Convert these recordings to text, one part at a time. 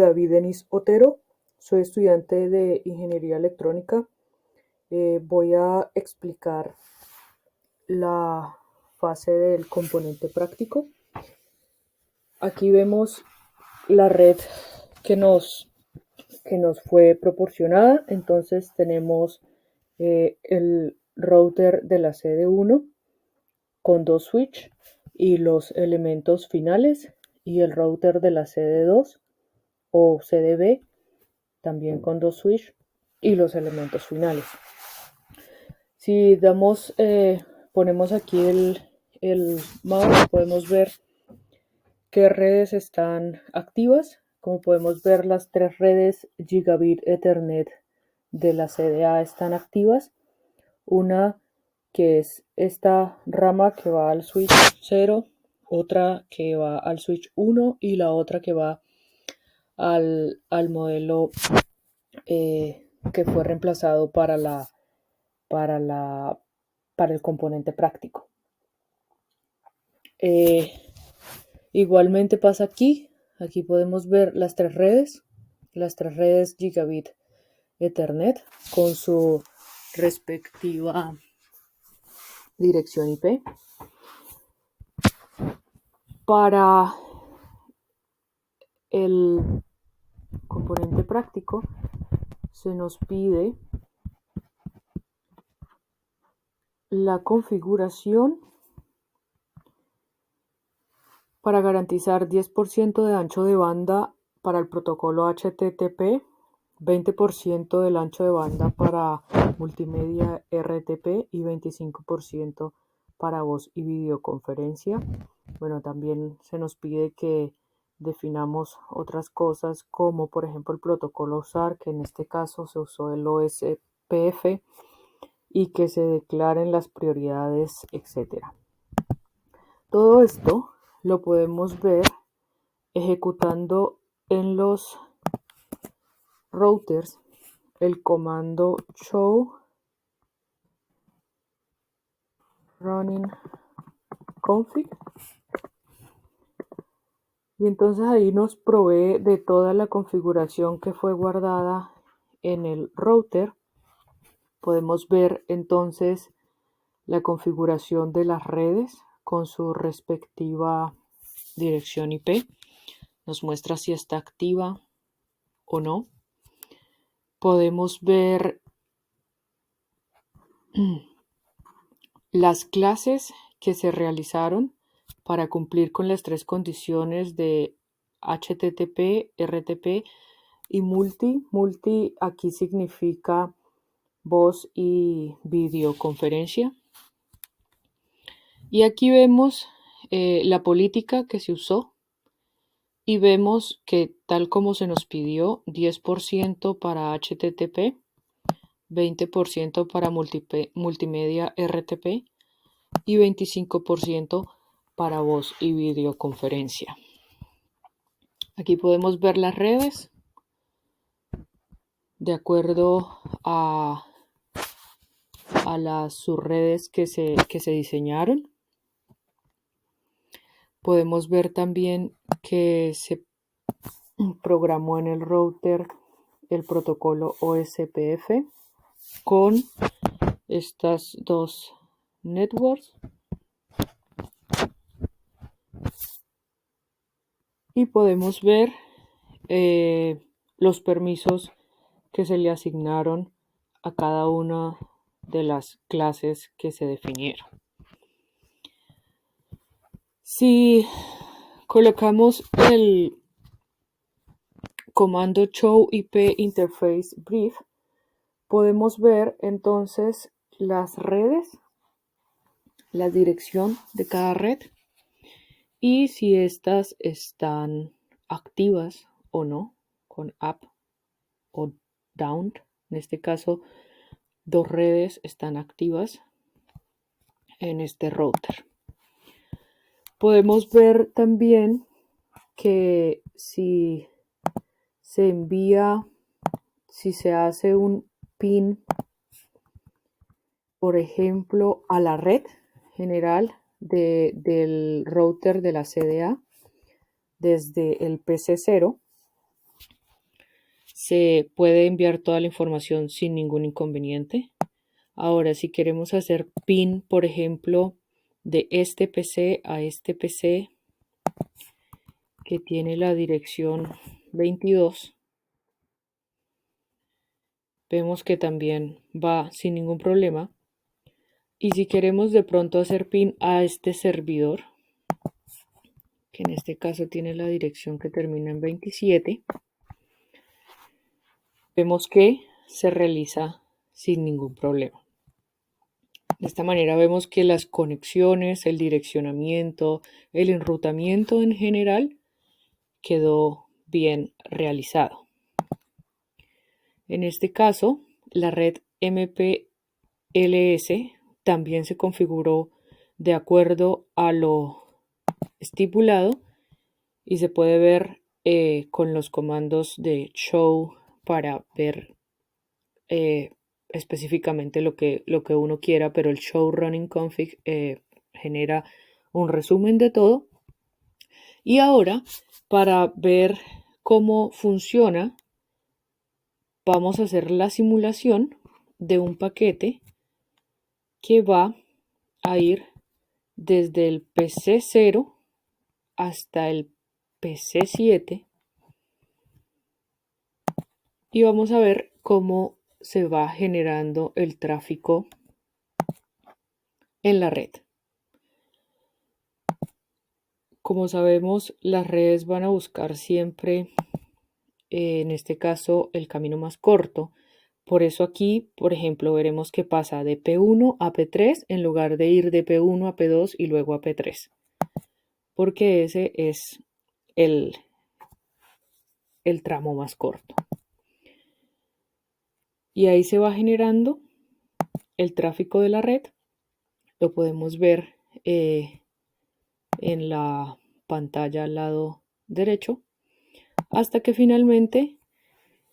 David Denis Otero, soy estudiante de Ingeniería Electrónica. Voy a explicar la fase del componente práctico. Aquí vemos la red que nos fue proporcionada. Entonces tenemos el router de la CD1 con 2 switch y los elementos finales, y el router de la CD2 o CDB también con 2 switch y los elementos finales. Si ponemos aquí el mouse, podemos ver qué redes están activas. Como podemos ver, las 3 redes Gigabit Ethernet de la CDA están activas. Una que es esta rama que va al switch 0, otra que va al switch 1 y la otra que va al modelo que fue reemplazado para el componente práctico. Igualmente pasa aquí. Aquí podemos ver las 3 redes Gigabit Ethernet con su respectiva dirección IP. Para el componente práctico se nos pide la configuración para garantizar 10% de ancho de banda para el protocolo HTTP, 20% del ancho de banda para multimedia RTP y 25% para voz y videoconferencia. Bueno, también se nos pide que definamos otras cosas como por ejemplo el protocolo a usar, que en este caso se usó el OSPF, y que se declaren las prioridades, etc. Todo esto lo podemos ver ejecutando en los routers el comando show running config, y entonces ahí nos provee de toda la configuración que fue guardada en el router. Podemos ver entonces la configuración de las redes con su respectiva dirección IP. Nos muestra si está activa o no. Podemos ver las clases que se realizaron para cumplir con las 3 condiciones de HTTP, RTP y multi. Multi aquí significa voz y videoconferencia. Y aquí vemos la política que se usó, y vemos que tal como se nos pidió, 10% para HTTP, 20% para multimedia RTP y 25% para voz y videoconferencia. Aquí podemos ver las redes de acuerdo a las subredes que se diseñaron. Podemos ver también que se programó en el router el protocolo OSPF con estas 2 networks, y podemos ver los permisos que se le asignaron a cada una de las clases que se definieron. Si colocamos el comando show IP interface brief, podemos ver entonces las redes, la dirección de cada red y si estas están activas o no, con up o down. En este caso, 2 redes están activas en este router. Podemos ver también que si se hace un pin, por ejemplo, a la red general del router de la CDA desde el PC0, se puede enviar toda la información sin ningún inconveniente. Ahora, si queremos hacer pin, por ejemplo, de este PC a este PC que tiene la dirección 22, vemos que también va sin ningún problema. Y si queremos de pronto hacer pin a este servidor, que en este caso tiene la dirección que termina en 27, vemos que se realiza sin ningún problema. De esta manera vemos que las conexiones, el direccionamiento, el enrutamiento en general quedó bien realizado. En este caso, la red MPLS también se configuró de acuerdo a lo estipulado y se puede ver con los comandos de show para ver específicamente lo que uno quiera, pero el show running config genera un resumen de todo. Y ahora, para ver cómo funciona, vamos a hacer la simulación de un paquete que va a ir desde el PC 0 hasta el PC 7 y vamos a ver cómo se va generando el tráfico en la red. Como sabemos, las redes van a buscar siempre, en este caso, el camino más corto. Por eso aquí, por ejemplo, veremos que pasa de P1 a P3 en lugar de ir de P1 a P2 y luego a P3. Porque ese es el tramo más corto. Y ahí se va generando el tráfico de la red. Lo podemos ver en la pantalla al lado derecho, hasta que finalmente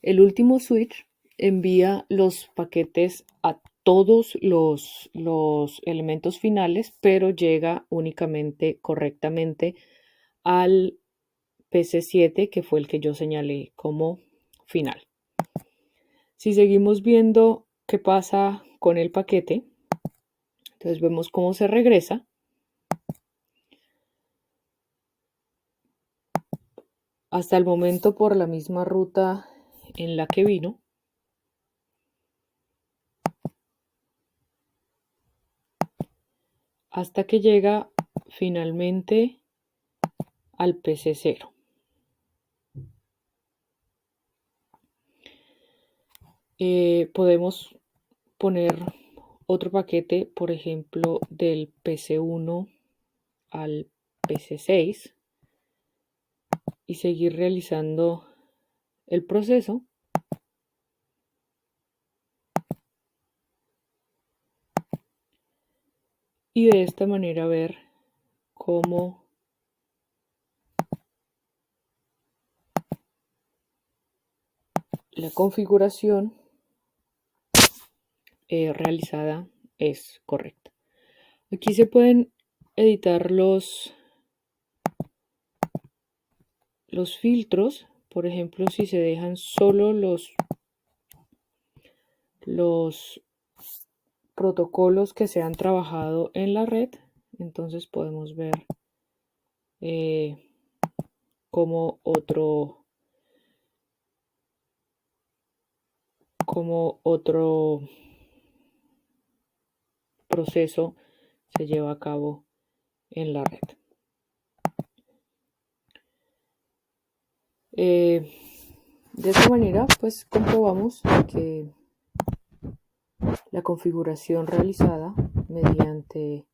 el último switch envía los paquetes a todos los elementos finales, pero llega únicamente correctamente al PC7, que fue el que yo señalé como final. Si seguimos viendo qué pasa con el paquete, entonces vemos cómo se regresa. Hasta el momento por la misma ruta en la que vino. Hasta que llega finalmente al PC0. Podemos poner otro paquete, por ejemplo, del PC1 al PC6 y seguir realizando el proceso. Y de esta manera ver cómo la configuración realizada es correcta. Aquí se pueden editar los filtros. Por ejemplo, si se dejan solo los protocolos que se han trabajado en la red, entonces podemos ver cómo otro proceso se lleva a cabo en la red. De esta manera, pues comprobamos que la configuración realizada mediante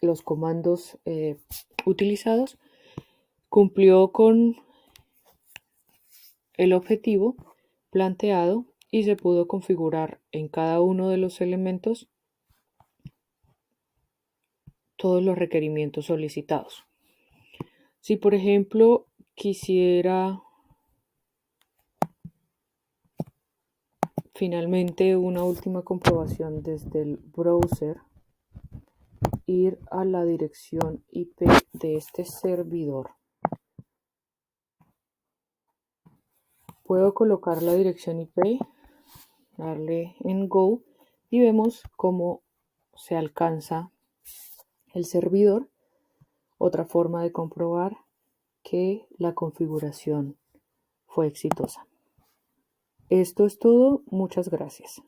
los comandos utilizados cumplió con el objetivo planteado y se pudo configurar en cada uno de los elementos todos los requerimientos solicitados. Si por ejemplo quisiera finalmente una última comprobación desde el browser, ir a la dirección IP de este servidor. Puedo colocar la dirección IP, darle en Go y vemos cómo se alcanza el servidor. Otra forma de comprobar que la configuración fue exitosa. Esto es todo. Muchas gracias.